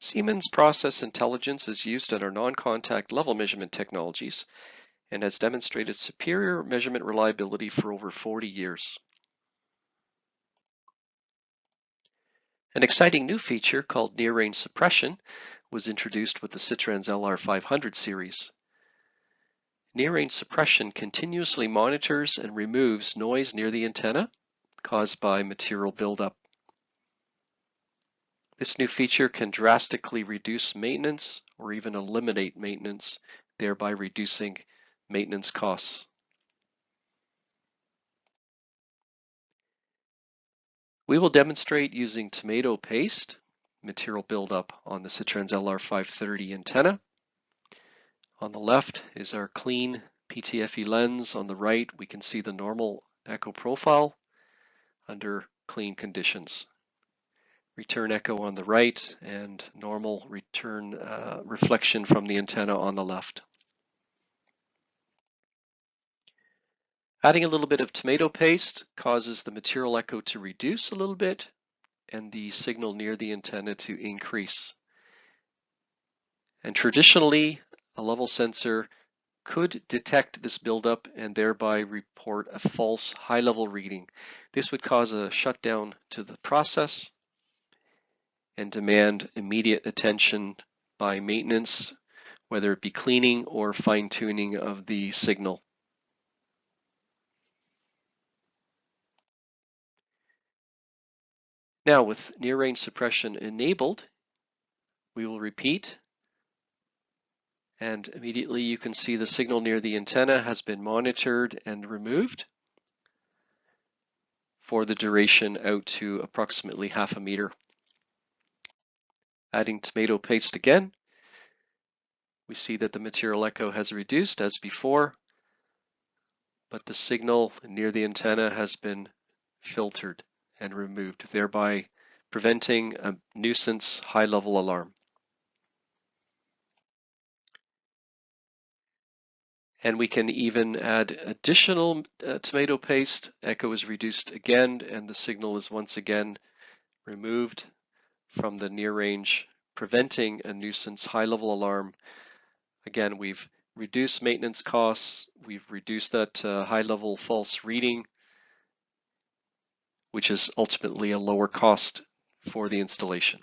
Siemens Process Intelligence is used in our non-contact level measurement technologies and has demonstrated superior measurement reliability for over 40 years. An exciting new feature called near-range suppression was introduced with the SITRANS LR500 series. Near-range suppression continuously monitors and removes noise near the antenna caused by material buildup. This new feature can drastically reduce maintenance or even eliminate maintenance, thereby reducing maintenance costs. We will demonstrate using tomato paste material buildup on the SITRANS LR530 antenna. On the left is our clean PTFE lens. On the right, we can see the normal echo profile under clean conditions. Return echo on the right and normal return reflection from the antenna on the left. Adding a little bit of tomato paste causes the material echo to reduce a little bit and the signal near the antenna to increase. And traditionally, a level sensor could detect this buildup and thereby report a false high-level reading. This would cause a shutdown to the process and demand immediate attention by maintenance, whether it be cleaning or fine-tuning of the signal. Now, with near-range suppression enabled, we will repeat, and immediately you can see the signal near the antenna has been monitored and removed for the duration out to approximately half a meter. Adding tomato paste again, we see that the material echo has reduced as before, but the signal near the antenna has been filtered and removed, thereby preventing a nuisance high-level alarm. And we can even add additional tomato paste. Echo is reduced again, and the signal is once again removed from the near range, preventing a nuisance high-level alarm. Again, we've reduced maintenance costs. We've reduced that high-level false reading, which is ultimately a lower cost for the installation.